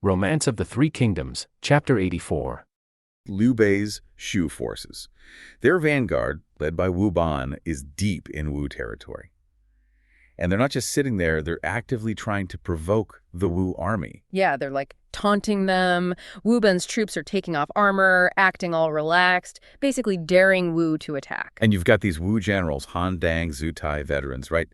Romance of the Three Kingdoms, Chapter 84. Liu Bei's Shu forces. Their vanguard, led by Wu Ban, is deep in Wu territory. And they're not just sitting there, they're actively trying to provoke the Wu army. Yeah, they're like taunting them. Wu Ban's troops are taking off armor, acting all relaxed, basically daring Wu to attack. And you've got these Wu generals, Han Dang, Zhu Tai veterans, right?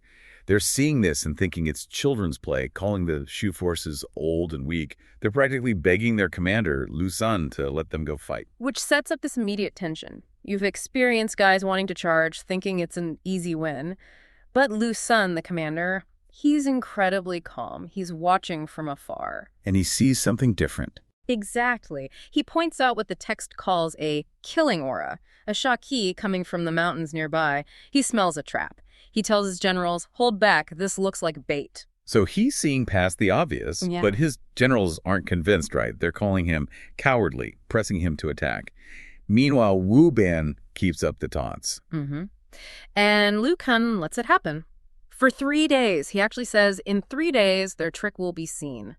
They're seeing this and thinking it's children's play, calling the Shu forces old and weak. They're practically begging their commander, Lu Sun, to let them go fight. Which sets up this immediate tension. You've experienced guys wanting to charge, thinking it's an easy win. But Lu Sun, the commander, he's incredibly calm. He's watching from afar. And he sees something different. Exactly. He points out what the text calls a killing aura, a Shaki coming from the mountains nearby. He smells a trap. He tells his generals, hold back, this looks like bait. So he's seeing past the obvious, but his generals aren't convinced, right? They're calling him cowardly, pressing him to attack. Meanwhile, Wu Ban keeps up the taunts. And Lu Kun lets it happen. For 3 days, he actually says, in 3 days, their trick will be seen.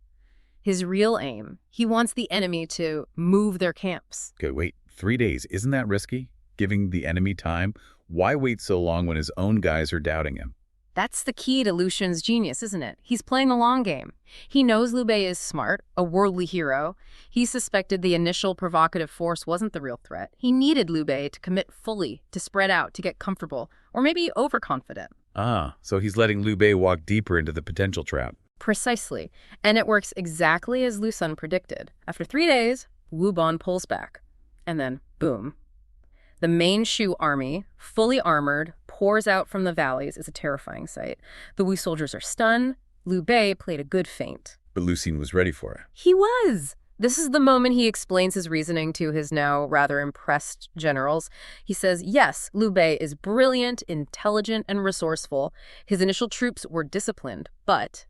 His real aim, he wants the enemy to move their camps. Okay, wait, 3 days, isn't that risky? Giving the enemy time? Why wait so long when his own guys are doubting him? That's the key to Lu Xun's genius, isn't it? He's playing the long game. He knows Liu Bei is smart, a worldly hero. He suspected the initial provocative force wasn't the real threat. He needed Liu Bei to commit fully, to spread out, to get comfortable, or maybe overconfident. So he's letting Liu Bei walk deeper into the potential trap. Precisely. And it works exactly as Lu Xun predicted. After 3 days, Wu Ban pulls back. And then, boom. The main Shu army, fully armored, pours out from the valleys. It's a terrifying sight. The Wu soldiers are stunned. Liu Bei played a good feint. But Lu Xun was ready for it. He was. This is the moment he explains his reasoning to his now rather impressed generals. He says, yes, Liu Bei is brilliant, intelligent, and resourceful. His initial troops were disciplined, But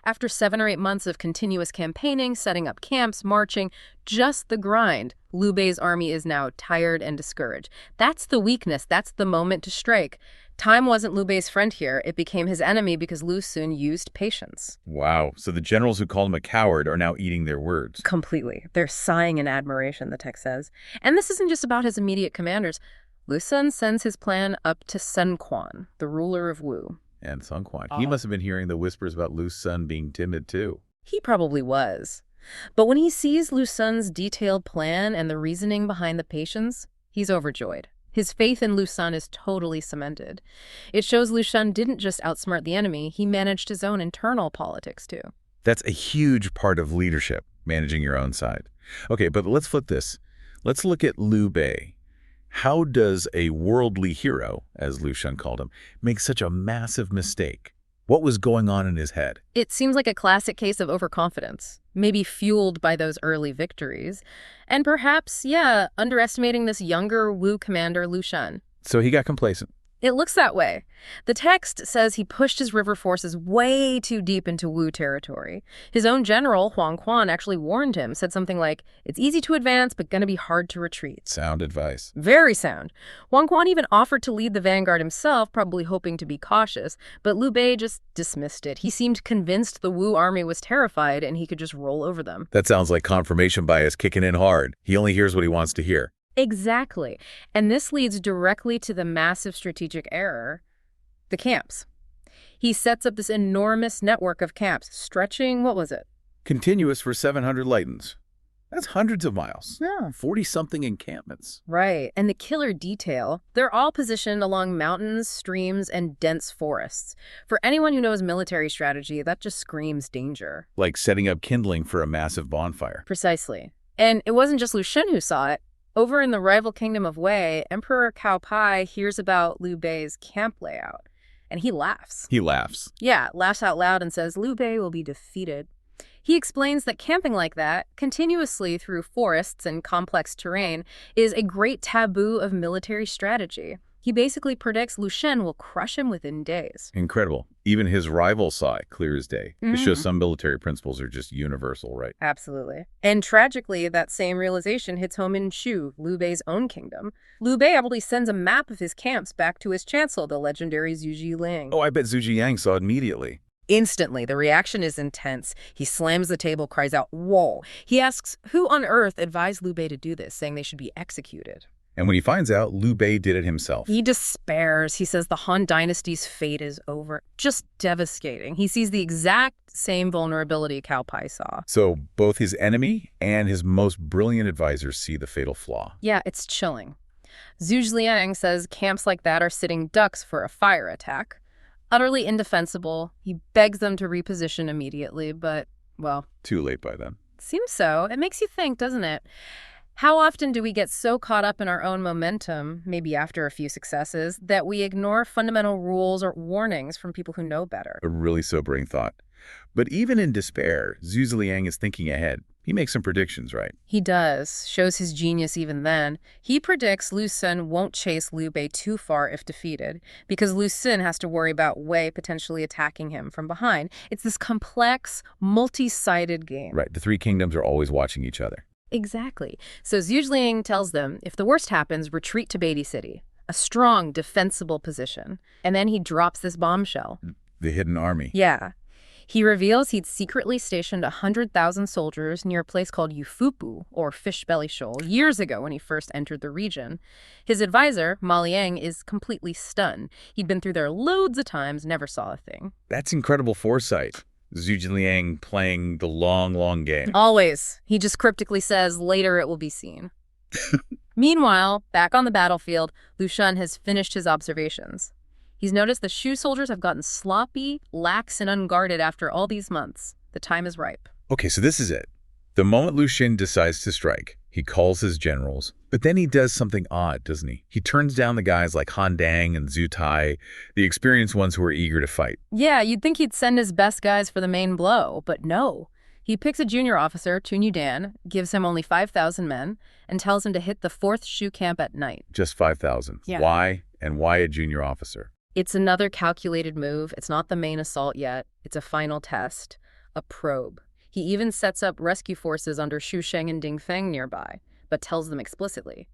after 7 or 8 months of continuous campaigning, setting up camps, marching, just the grind, Liu Bei's army is now tired and discouraged. That's the weakness. That's the moment to strike. Time wasn't Liu Bei's friend here. It became his enemy because Lu Xun used patience. Wow. So the generals who called him a coward are now eating their words. Completely. They're sighing in admiration, the text says. And this isn't just about his immediate commanders. Lu Xun sends his plan up to Sun Quan, the ruler of Wu. And Sun Quan. He must have been hearing the whispers about Lu Xun being timid, too. He probably was. But when he sees Lu Xun's detailed plan and the reasoning behind the patience, he's overjoyed. His faith in Lu Xun is totally cemented. It shows Lu Xun didn't just outsmart the enemy, he managed his own internal politics, too. That's a huge part of leadership, managing your own side. Okay, but let's flip this. Let's look at Liu Bei. How does a worldly hero, as Lu Xun called him, make such a massive mistake? What was going on in his head? It seems like a classic case of overconfidence, maybe fueled by those early victories. And perhaps, underestimating this younger Wu commander, Lu Xun. So he got complacent. It looks that way. The text says he pushed his river forces way too deep into Wu territory. His own general, Huang Quan, actually warned him, said something like, it's easy to advance, but gonna be hard to retreat. Sound advice. Very sound. Huang Quan even offered to lead the vanguard himself, probably hoping to be cautious, but Liu Bei just dismissed it. He seemed convinced the Wu army was terrified and he could just roll over them. That sounds like confirmation bias kicking in hard. He only hears what he wants to hear. Exactly. And this leads directly to the massive strategic error, the camps. He sets up this enormous network of camps, stretching, what was it? Continuous for 700 lightens. That's hundreds of miles. Yeah. 40-something encampments. Right. And the killer detail, they're all positioned along mountains, streams, and dense forests. For anyone who knows military strategy, that just screams danger. Like setting up kindling for a massive bonfire. Precisely. And it wasn't just Lu Xun who saw it. Over in the rival kingdom of Wei, Emperor Cao Pai hears about Liu Bei's camp layout, and he laughs. He laughs. Yeah, laughs out loud and says Liu Bei will be defeated. He explains that camping like that, continuously through forests and complex terrain, is a great taboo of military strategy. He basically predicts Lu Xun will crush him within days. Incredible. Even his rival saw it clear as day. It shows some military principles are just universal, right? Absolutely. And tragically, that same realization hits home in Shu, Liu Bei's own kingdom. Liu Bei actually sends a map of his camps back to his chancellor, the legendary Zhu Jiling. Oh, I bet Zhu Jiyang saw it immediately. Instantly, the reaction is intense. He slams the table, cries out, "Whoa!" He asks who on earth advised Liu Bei to do this, saying they should be executed. And when he finds out, Liu Bei did it himself. He despairs. He says the Han Dynasty's fate is over. Just devastating. He sees the exact same vulnerability Cao Pai saw. So both his enemy and his most brilliant advisors see the fatal flaw. Yeah, it's chilling. Zhu Ziliang says camps like that are sitting ducks for a fire attack. Utterly indefensible. He begs them to reposition immediately, but, well... Too late by then. Seems so. It makes you think, doesn't it? How often do we get so caught up in our own momentum, maybe after a few successes, that we ignore fundamental rules or warnings from people who know better? A really sobering thought. But even in despair, Zhu Ziliang is thinking ahead. He makes some predictions, right? He does. Shows his genius even then. He predicts Lu Xun won't chase Liu Bei too far if defeated, because Lu Xun has to worry about Wei potentially attacking him from behind. It's this complex, multi-sided game. Right. The three kingdoms are always watching each other. Exactly. So Zhu Ziliang tells them, if the worst happens, retreat to Beatty City, a strong, defensible position. And then he drops this bombshell. The hidden army. Yeah. He reveals he'd secretly stationed 100,000 soldiers near a place called Yufupu, or Fish Belly Shoal, years ago when he first entered the region. His advisor, Ma Liang, is completely stunned. He'd been through there loads of times, never saw a thing. That's incredible foresight. Zhu Ziliang playing the long, long game. Always. He just cryptically says, later it will be seen. Meanwhile, back on the battlefield, Lu Xun has finished his observations. He's noticed the Shu soldiers have gotten sloppy, lax, and unguarded after all these months. The time is ripe. Okay, so this is it. The moment Lu Xun decides to strike, he calls his generals. But then he does something odd, doesn't he? He turns down the guys like Han Dang and Zhu Tai, the experienced ones who are eager to fight. Yeah, you'd think he'd send his best guys for the main blow, but no. He picks a junior officer, Chun Yudan, gives him only 5,000 men, and tells him to hit the 4th Shu camp at night. Just 5,000. Yeah. Why? And why a junior officer? It's another calculated move. It's not the main assault yet. It's a final test, a probe. He even sets up rescue forces under Xu Sheng and Ding Feng nearby, but tells them explicitly,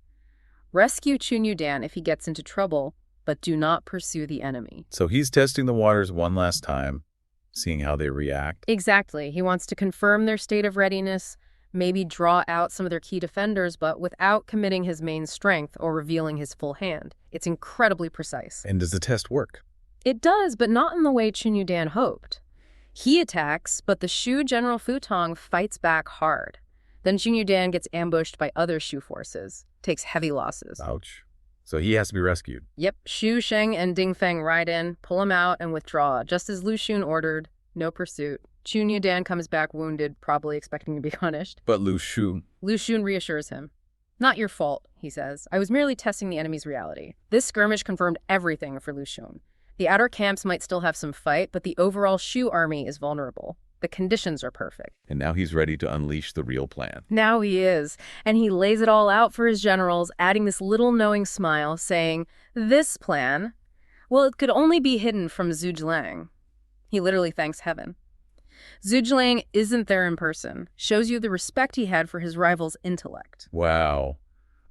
rescue Chun Yudan if he gets into trouble, but do not pursue the enemy. So he's testing the waters one last time, seeing how they react. Exactly. He wants to confirm their state of readiness, maybe draw out some of their key defenders, but without committing his main strength or revealing his full hand. It's incredibly precise. And does the test work? It does, but not in the way Chun Yudan hoped. He attacks, but the Shu General Fu Tong fights back hard. Then Chun Yudan gets ambushed by other Shu forces, takes heavy losses. Ouch. So he has to be rescued. Yep, Xu Sheng and Ding Feng ride in, pull him out, and withdraw, just as Lu Xun ordered. No pursuit. Chun Yudan comes back wounded, probably expecting to be punished. But Lu Xun... Lu Xun reassures him. Not your fault, he says. I was merely testing the enemy's reality. This skirmish confirmed everything for Lu Xun. The outer camps might still have some fight, but the overall Shu army is vulnerable. The conditions are perfect. And now he's ready to unleash the real plan. Now he is. And he lays it all out for his generals, adding this little knowing smile, saying, this plan, well, it could only be hidden from Zhu Ziliang. He literally thanks heaven. Zhu Ziliang isn't there in person. Shows you the respect he had for his rival's intellect. Wow.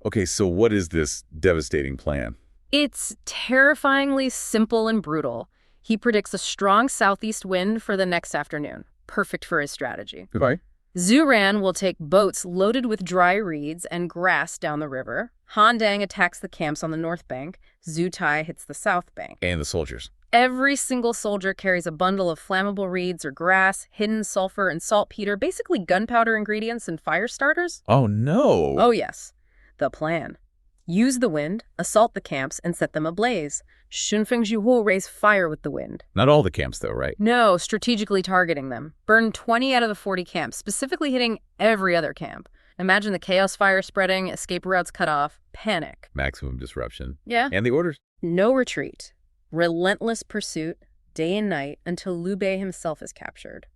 Okay, so what is this devastating plan? It's terrifyingly simple and brutal. He predicts a strong southeast wind for the next afternoon. Perfect for his strategy. Goodbye. Zhu Ran will take boats loaded with dry reeds and grass down the river. Han Dang attacks the camps on the north bank. Zhu Tai hits the south bank. And the soldiers. Every single soldier carries a bundle of flammable reeds or grass, hidden sulfur and saltpeter, basically gunpowder ingredients and fire starters. Oh, no. Oh, yes. The plan. Use the wind, assault the camps, and set them ablaze. Shunfeng Zhuhu raise fire with the wind. Not all the camps, though, right? No, strategically targeting them. Burn 20 out of the 40 camps, specifically hitting every other camp. Imagine the chaos fire spreading, escape routes cut off, panic. Maximum disruption. Yeah. And the orders. No retreat. Relentless pursuit, day and night, until Liu Bei himself is captured.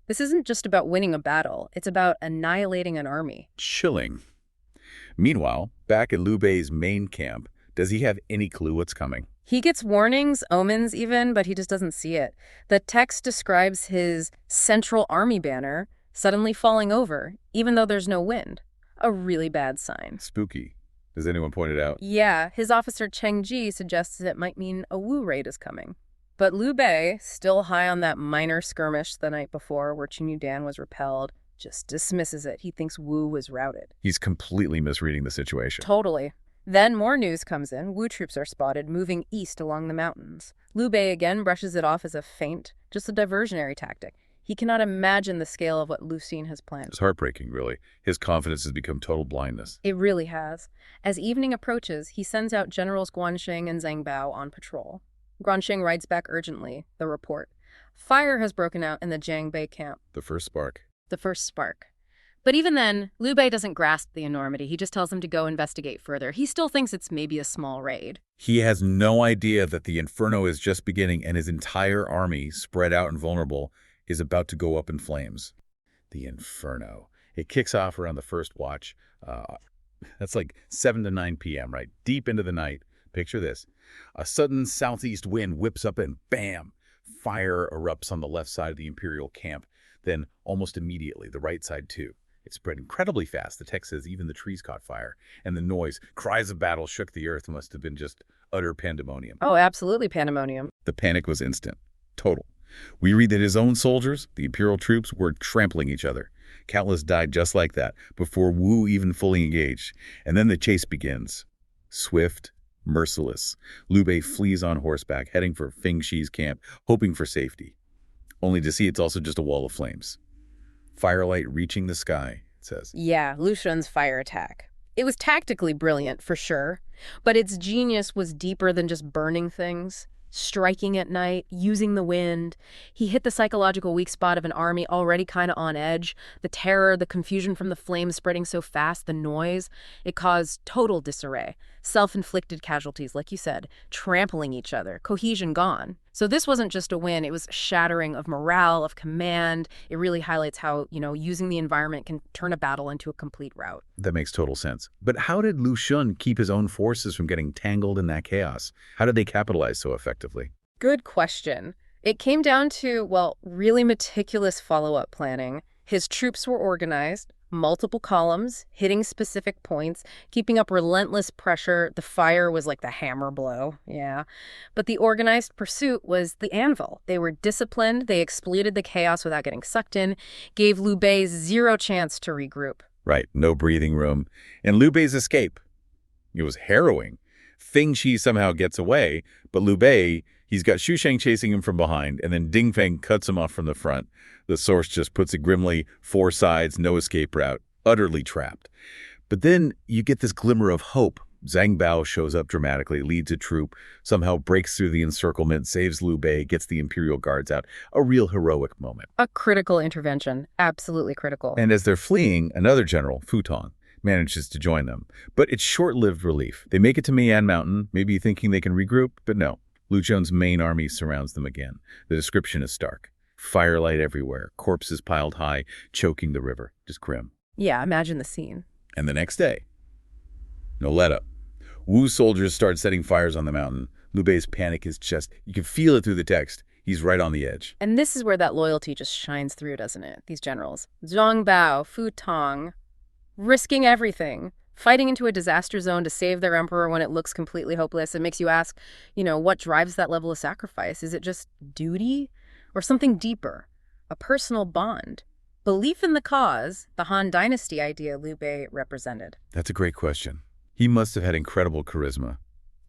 This isn't just about winning a battle. It's about annihilating an army. Chilling. Meanwhile, back at Liu Bei's main camp, does he have any clue what's coming? He gets warnings, omens even, but he just doesn't see it. The text describes his central army banner suddenly falling over, even though there's no wind. A really bad sign. Spooky. Does anyone point it out? Yeah, his officer Cheng Ji suggests it might mean a Wu raid is coming. But Liu Bei, still high on that minor skirmish the night before where Qin Dan was repelled, just dismisses it. He thinks Wu was routed. He's completely misreading the situation. Totally. Then more news comes in. Wu troops are spotted moving east along the mountains. Liu Bei again brushes it off as a feint, just a diversionary tactic. He cannot imagine the scale of what Lu Xun has planned. It's heartbreaking, really. His confidence has become total blindness. It really has. As evening approaches, he sends out Generals Guanxing and Zhang Bao on patrol. Guanxing writes back urgently, the report. Fire has broken out in the Jiang Bei camp. The first spark. The first spark. But even then, Liu Bei doesn't grasp the enormity. He just tells him to go investigate further. He still thinks it's maybe a small raid. He has no idea that the inferno is just beginning and his entire army, spread out and vulnerable, is about to go up in flames. The inferno. It kicks off around the first watch. That's like 7 to 9 p.m., right? Deep into the night. Picture this. A sudden southeast wind whips up and bam! Fire erupts on the left side of the Imperial camp. Then, almost immediately, the right side too. It spread incredibly fast. The text says even the trees caught fire. And the noise, cries of battle shook the earth, must have been just utter pandemonium. Oh, absolutely pandemonium. The panic was instant. Total. We read that his own soldiers, the Imperial troops, were trampling each other. Countless died just like that, before Wu even fully engaged. And then the chase begins. Swift, merciless. Liu Bei flees on horseback, heading for Feng Shi's camp, hoping for safety. Only to see it's also just a wall of flames. Firelight reaching the sky, it says. Yeah, Lu Xun's fire attack. It was tactically brilliant, for sure. But its genius was deeper than just burning things. Striking at night, using the wind. He hit the psychological weak spot of an army already kind of on edge. The terror, the confusion from the flames spreading so fast, the noise. It caused total disarray. Self-inflicted casualties, like you said, trampling each other, cohesion gone. So this wasn't just a win, it was shattering of morale, of command. It really highlights how, using the environment can turn a battle into a complete rout. That makes total sense. But how did Lu Xun keep his own forces from getting tangled in that chaos? How did they capitalize so effectively? Good question. It came down to, really meticulous follow-up planning. His troops were organized, multiple columns, hitting specific points, keeping up relentless pressure. The fire was like the hammer blow, yeah. But the organized pursuit was the anvil. They were disciplined, they exploited the chaos without getting sucked in, gave Liu Bei zero chance to regroup. Right, no breathing room. And Liu Bei's escape, it was harrowing. Feng Shi somehow gets away, but Liu Bei, he's got Xu Sheng chasing him from behind, and then Ding Feng cuts him off from the front. The source just puts it grimly, 4 sides, no escape route, utterly trapped. But then you get this glimmer of hope. Zhang Bao shows up dramatically, leads a troop, somehow breaks through the encirclement, saves Liu Bei, gets the Imperial guards out. A real heroic moment. A critical intervention, absolutely critical. And as they're fleeing, another general, Fu Tong, manages to join them. But it's short-lived relief. They make it to Mian Mountain, maybe thinking they can regroup, but no. Lu Xun's main army surrounds them again. The description is stark. Firelight everywhere, corpses piled high, choking the river. Just grim. Yeah, imagine the scene. And the next day, no let-up. Wu's soldiers start setting fires on the mountain. Liu Bei's panic is just, you can feel it through the text. He's right on the edge. And this is where that loyalty just shines through, doesn't it? These generals. Zhang Bao, Fu Tong, risking everything, fighting into a disaster zone to save their emperor when it looks completely hopeless. It makes you ask, what drives that level of sacrifice? Is it just duty? Or something deeper? A personal bond? Belief in the cause, the Han Dynasty idea Liu Bei represented? That's a great question. He must have had incredible charisma.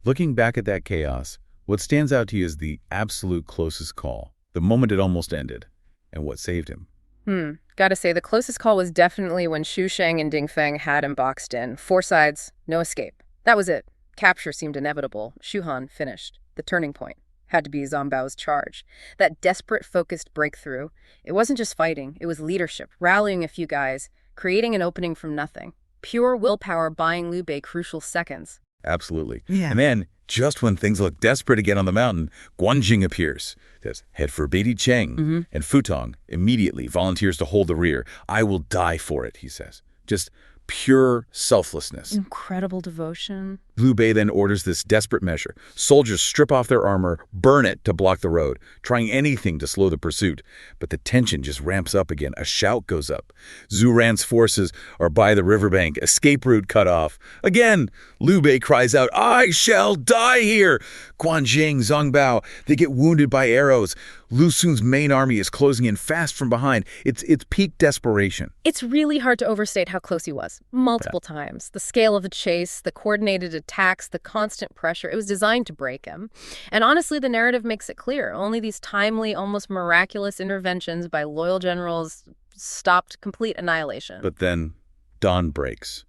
Looking back at that chaos, what stands out to you is the absolute closest call, the moment it almost ended, and what saved him. Gotta say, the closest call was definitely when Xu Sheng and Ding Feng had him boxed in. 4 sides, no escape. That was it. Capture seemed inevitable. Shu Han finished. The turning point had to be Zhang Bao's charge. That desperate, focused breakthrough. It wasn't just fighting. It was leadership, rallying a few guys, creating an opening from nothing. Pure willpower buying Liu Bei crucial seconds. Absolutely. Yeah. And then, just when things look desperate again on the mountain, Guanxing appears. Says, head for Beatty Cheng. And Fu Tong immediately volunteers to hold the rear. I will die for it, he says. Just pure selflessness. Incredible devotion. Liu Bei then orders this desperate measure. Soldiers strip off their armor, burn it to block the road, trying anything to slow the pursuit. But the tension just ramps up again. A shout goes up. Zhu Ran's forces are by the riverbank, escape route cut off. Again, Liu Bei cries out, "I shall die here!" Guan Jing, Zhang Bao, they get wounded by arrows. Lu Xun's main army is closing in fast from behind. It's peak desperation. It's really hard to overstate how close he was, multiple times. The scale of the chase, the coordinated attacks, the constant pressure, it was designed to break him. And honestly, the narrative makes it clear. Only these timely, almost miraculous interventions by loyal generals stopped complete annihilation. But then dawn breaks.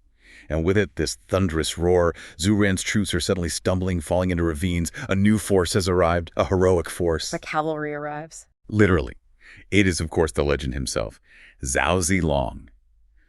And with it, this thunderous roar. Zhu Ran's troops are suddenly stumbling, falling into ravines. A new force has arrived, a heroic force. The cavalry arrives. Literally. It is, of course, the legend himself, Zhao Zilong.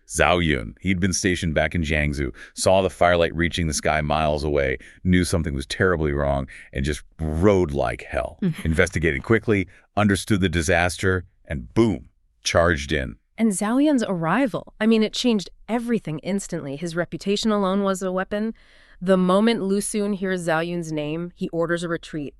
Zhao Yun, he'd been stationed back in Jiangsu, saw the firelight reaching the sky miles away, knew something was terribly wrong, and just rode like hell. Investigated quickly, understood the disaster, and boom, charged in. And Zhao Yun's arrival, it changed everything instantly. His reputation alone was a weapon. The moment Lu Xun hears Zhao Yun's name, he orders a retreat.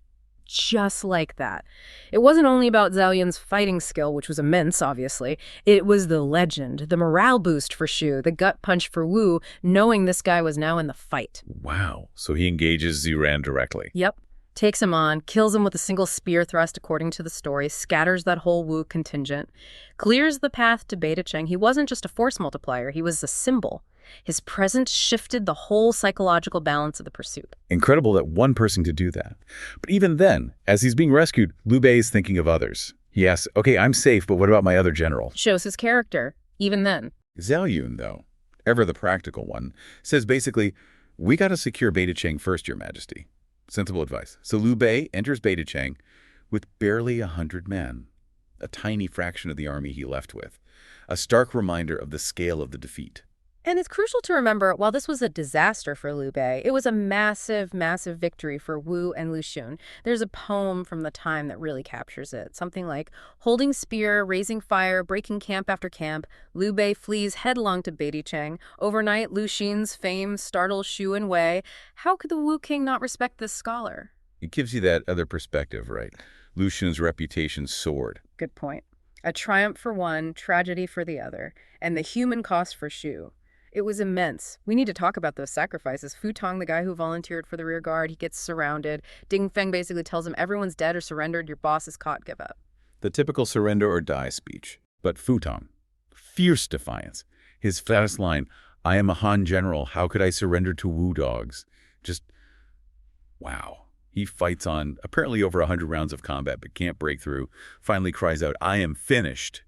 Just like that. It wasn't only about Zhao Yun's fighting skill, which was immense, obviously. It was the legend, the morale boost for Xu, the gut punch for Wu, knowing this guy was now in the fight. Wow. So he engages Zhu Ran directly. Yep. Takes him on, kills him with a single spear thrust according to the story, scatters that whole Wu contingent, clears the path to Beta Cheng. He wasn't just a force multiplier, he was a symbol. His presence shifted the whole psychological balance of the pursuit. Incredible that one person could do that. But even then, as he's being rescued, Liu Bei is thinking of others. He asks, okay, I'm safe, but what about my other general? Shows his character, even then. Zhao Yun, though, ever the practical one, says basically, we got to secure Beta Cheng first, Your Majesty. Sensible advice. So Liu Bei enters Beta Cheng with barely 100 men, a tiny fraction of the army he left with, a stark reminder of the scale of the defeat. And it's crucial to remember, while this was a disaster for Liu Bei, it was a massive, massive victory for Wu and Lu Xun. There's a poem from the time that really captures it. Something like, holding spear, raising fire, breaking camp after camp, Liu Bei flees headlong to Beta Cheng. Overnight, Lu Xun's fame startles Xu and Wei. How could the Wu king not respect this scholar? It gives you that other perspective, right? Lu Xun's reputation soared. Good point. A triumph for one, tragedy for the other, and the human cost for Xu. It was immense. We need to talk about those sacrifices. Fu Tong, the guy who volunteered for the rear guard, he gets surrounded. Ding Feng basically tells him, everyone's dead or surrendered, your boss is caught, give up. The typical surrender or die speech. But Fu Tong, fierce defiance. His famous line, I am a Han general, how could I surrender to Wu dogs? Just, wow. He fights on apparently over 100 rounds of combat, but can't break through. Finally cries out, I am finished,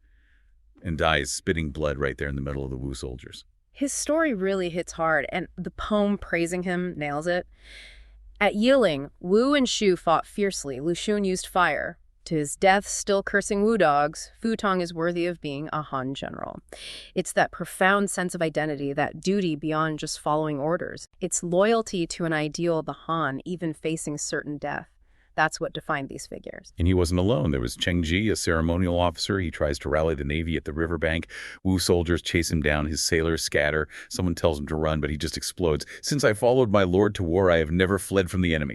and dies spitting blood right there in the middle of the Wu soldiers. His story really hits hard, and the poem praising him nails it. At Yiling, Wu and Xu fought fiercely. Lu Xun used fire. To his death, still cursing Wu dogs, Fu Tong is worthy of being a Han general. It's that profound sense of identity, that duty beyond just following orders. It's loyalty to an ideal of the Han, even facing certain death. That's what defined these figures. And he wasn't alone. There was Cheng Ji, a ceremonial officer. He tries to rally the Navy at the riverbank. Wu soldiers chase him down. His sailors scatter. Someone tells him to run, but he just explodes. Since I followed my lord to war, I have never fled from the enemy.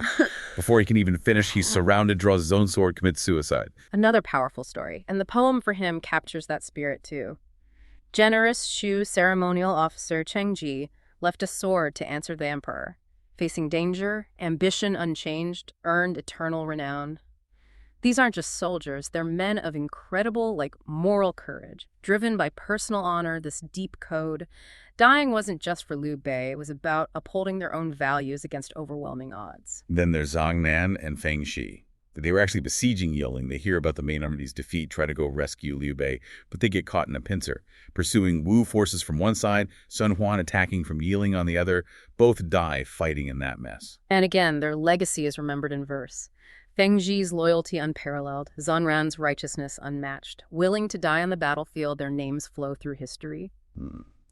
Before he can even finish, he's surrounded, draws his own sword, commits suicide. Another powerful story. And the poem for him captures that spirit too. Generous Xu ceremonial officer Cheng Ji left a sword to answer the emperor. Facing danger, ambition unchanged, earned eternal renown. These aren't just soldiers, they're men of incredible, moral courage, driven by personal honor, this deep code. Dying wasn't just for Liu Bei, it was about upholding their own values against overwhelming odds. Then there's Zhang Nan and Feng Shi. They were actually besieging Yiling. They hear about the main army's defeat, try to go rescue Liu Bei, but they get caught in a pincer. Pursuing Wu forces from one side, Sun Huan attacking from Yiling on the other, both die fighting in that mess. And again, their legacy is remembered in verse. Feng Zhi's loyalty unparalleled, Zhang Ran's righteousness unmatched. Willing to die on the battlefield, their names flow through history.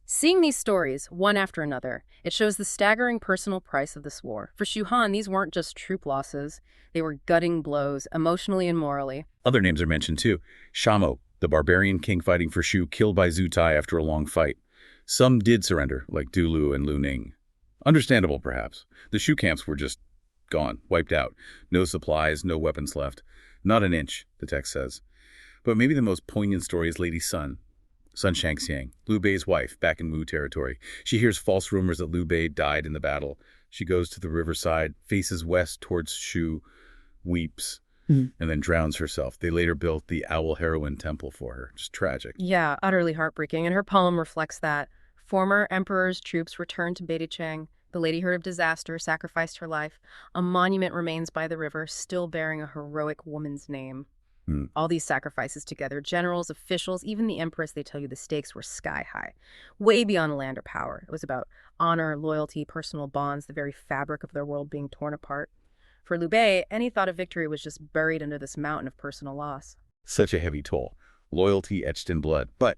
Seeing these stories, one after another, it shows the staggering personal price of this war. For Xu Han, these weren't just troop losses. They were gutting blows, emotionally and morally. Other names are mentioned too. Shamo, the barbarian king fighting for Xu, killed by Zhu Tai after a long fight. Some did surrender, like Du Lu and Lu Ning. Understandable, perhaps. The Shu camps were just gone, wiped out. No supplies, no weapons left. Not an inch, the text says. But maybe the most poignant story is Lady Sun Shangxiang, Liu Bei's wife, back in Wu territory. She hears false rumors that Liu Bei died in the battle. She goes to the riverside, faces west towards Shu, weeps, and then drowns herself. They later built the Owl Heroine Temple for her. Just tragic. Yeah, utterly heartbreaking, and her poem reflects that. Former emperor's troops returned to Beidicheng. The lady heard of disaster, sacrificed her life. A monument remains by the river, still bearing a heroic woman's name. All these sacrifices together, generals, officials, even the empress, they tell you the stakes were sky high, way beyond land or power. It was about honor, loyalty, personal bonds, the very fabric of their world being torn apart. For Liu Bei, any thought of victory was just buried under this mountain of personal loss. Such a heavy toll. Loyalty etched in blood. But,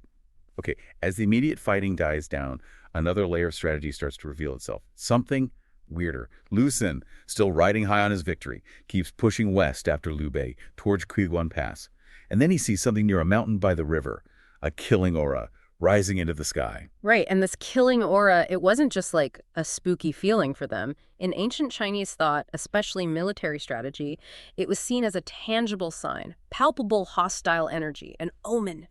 okay, as the immediate fighting dies down, another layer of strategy starts to reveal itself. Something weirder. Lu Xun, still riding high on his victory, keeps pushing west after Liu Bei, towards Qiguan Pass. And then he sees something near a mountain by the river, a killing aura, rising into the sky. Right, and this killing aura, it wasn't just like a spooky feeling for them. In ancient Chinese thought, especially military strategy, it was seen as a tangible sign, palpable hostile energy, an omen.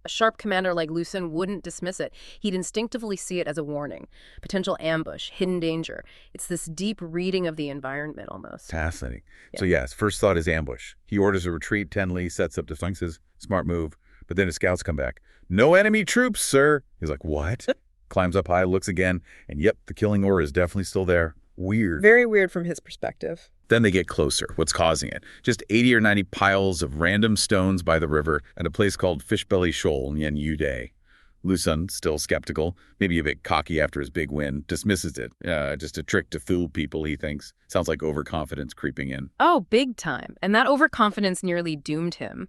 A sharp commander like Lu Xun wouldn't dismiss it. He'd instinctively see it as a warning, potential ambush, hidden danger. It's this deep reading of the environment almost. Fascinating. Yeah. So yes, first thought is ambush. He orders a retreat, Tenli sets up defenses, smart move, but then his scouts come back. No enemy troops, sir. He's like, what? Climbs up high, looks again, and yep, the killing aura is definitely still there. Weird. Very weird from his perspective. Then they get closer. What's causing it? Just 80 or 90 piles of random stones by the river at a place called Fishbelly Shoal in Yude. Lu Xun, still skeptical, maybe a bit cocky after his big win, dismisses it. Just a trick to fool people, he thinks. Sounds like overconfidence creeping in. Oh, big time. And that overconfidence nearly doomed him.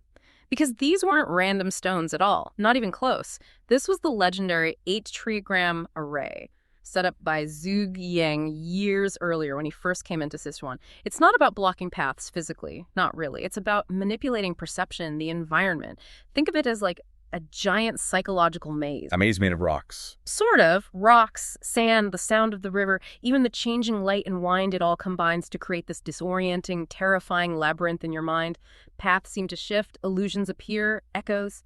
Because these weren't random stones at all, not even close. This was the legendary 8-trigram array, set up by Zhuge Liang years earlier when he first came into Sichuan. It's not about blocking paths physically, not really. It's about manipulating perception, the environment. Think of it as like a giant psychological maze. A maze made of rocks. Sort of. Rocks, sand, the sound of the river, even the changing light and wind, it all combines to create this disorienting, terrifying labyrinth in your mind. Paths seem to shift, illusions appear, echoes.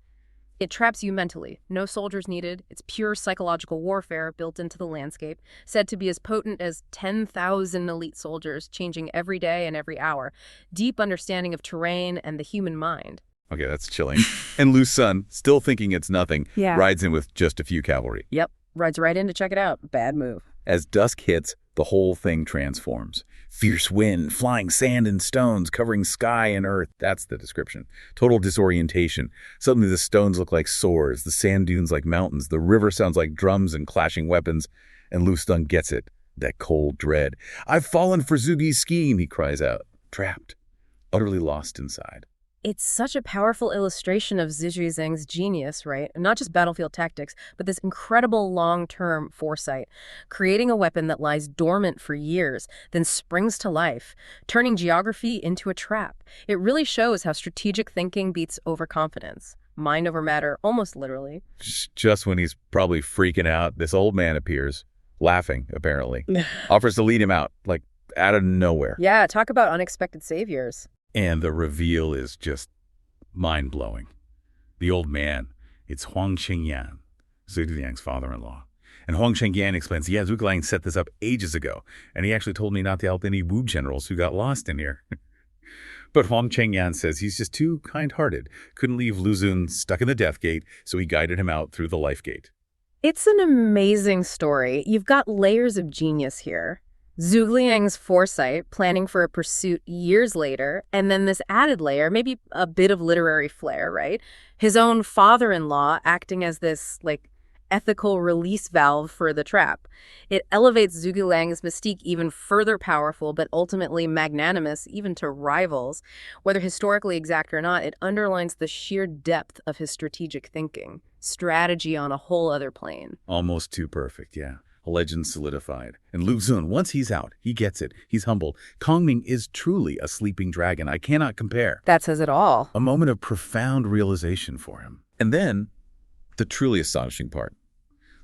It traps you mentally. No soldiers needed. It's pure psychological warfare built into the landscape, said to be as potent as 10,000 elite soldiers, changing every day and every hour. Deep understanding of terrain and the human mind. Okay, that's chilling. And Lu Xun, still thinking it's nothing, Yeah. rides in with just a few cavalry. Yep, rides right in to check it out. Bad move. As dusk hits, the whole thing transforms. Fierce wind, flying sand and stones, covering sky and earth. That's the description. Total disorientation. Suddenly the stones look like swords, the sand dunes like mountains, the river sounds like drums and clashing weapons, and Lu Xun gets it. That cold dread. I've fallen for Zhuge's scheme, he cries out. Trapped. Utterly lost inside. It's such a powerful illustration of Zizhi Zhang's genius, right? And not just battlefield tactics, but this incredible long-term foresight, creating a weapon that lies dormant for years, then springs to life, turning geography into a trap. It really shows how strategic thinking beats overconfidence. Mind over matter, almost literally. Just when he's probably freaking out, this old man appears, laughing, apparently. Offers to lead him out, like out of nowhere. Yeah, talk about unexpected saviors. And the reveal is just mind-blowing. The old man, it's Huang Qingyan, Zhuge Liang's father-in-law. And Huang Qingyan explains, yeah, Zhuge Liang set this up ages ago, and he actually told me not to help any Wu generals who got lost in here. But Huang Qingyan says he's just too kind-hearted, couldn't leave Lu Xun stuck in the death gate, so he guided him out through the life gate. It's an amazing story. You've got layers of genius here. Zhuge Liang's foresight, planning for a pursuit years later, and then this added layer, maybe a bit of literary flair, right? His own father-in-law acting as this, ethical release valve for the trap. It elevates Zhuge Liang's mystique even further powerful, but ultimately magnanimous, even to rivals. Whether historically exact or not, it underlines the sheer depth of his strategic thinking. Strategy on a whole other plane. Almost too perfect, yeah. A legend solidified. And Lu Xun, once he's out, he gets it. He's humbled. Kongming is truly a sleeping dragon. I cannot compare. That says it all. A moment of profound realization for him. And then, the truly astonishing part.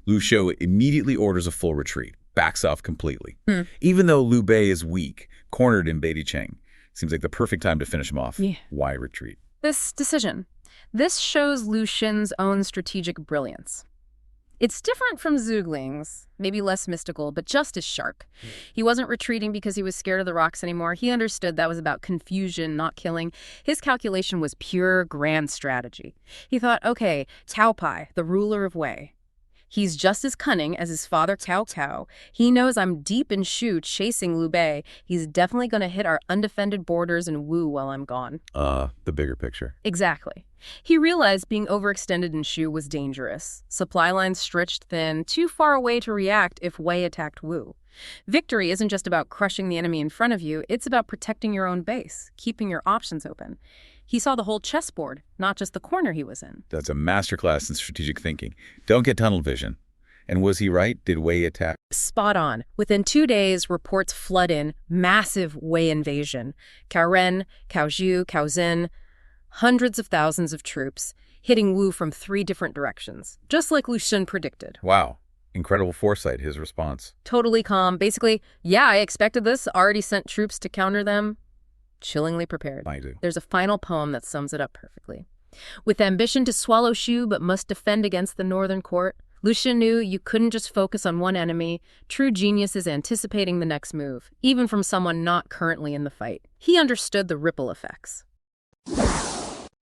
Lu Shou immediately orders a full retreat. backs off completely. Even though Liu Bei is weak, cornered in Beiticheng. Seems like the perfect time to finish him off. Yeah. Why retreat? This decision. This shows Lu Xun's own strategic brilliance. It's different from Zhugeling's, maybe less mystical, but just as sharp. He wasn't retreating because he was scared of the rocks anymore. He understood that was about confusion, not killing. His calculation was pure grand strategy. He thought, okay, Cao Pai, the ruler of Wei. He's just as cunning as his father Cao Cao. He knows I'm deep in Shu chasing Liu Bei. He's definitely going to hit our undefended borders in Wu while I'm gone. The bigger picture. Exactly. He realized being overextended in Shu was dangerous. Supply lines stretched thin, too far away to react if Wei attacked Wu. Victory isn't just about crushing the enemy in front of you, it's about protecting your own base, keeping your options open. He saw the whole chessboard, not just the corner he was in. That's a masterclass in strategic thinking. Don't get tunnel vision. And was he right? Did Wei attack? Spot on. Within 2 days, reports flood in, massive Wei invasion. Cao Ren, Cao Zhu, Cao Zhen, hundreds of thousands of troops, hitting Wu from 3 different directions, just like Lu Xun predicted. Wow. Incredible foresight, his response. Totally calm. Basically, yeah, I expected this, already sent troops to counter them. Chillingly prepared. I do. There's a final poem that sums it up perfectly. With ambition to swallow Shu but must defend against the northern court, Lu Xun knew you couldn't just focus on one enemy. True genius is anticipating the next move, even from someone not currently in the fight. He understood the ripple effects.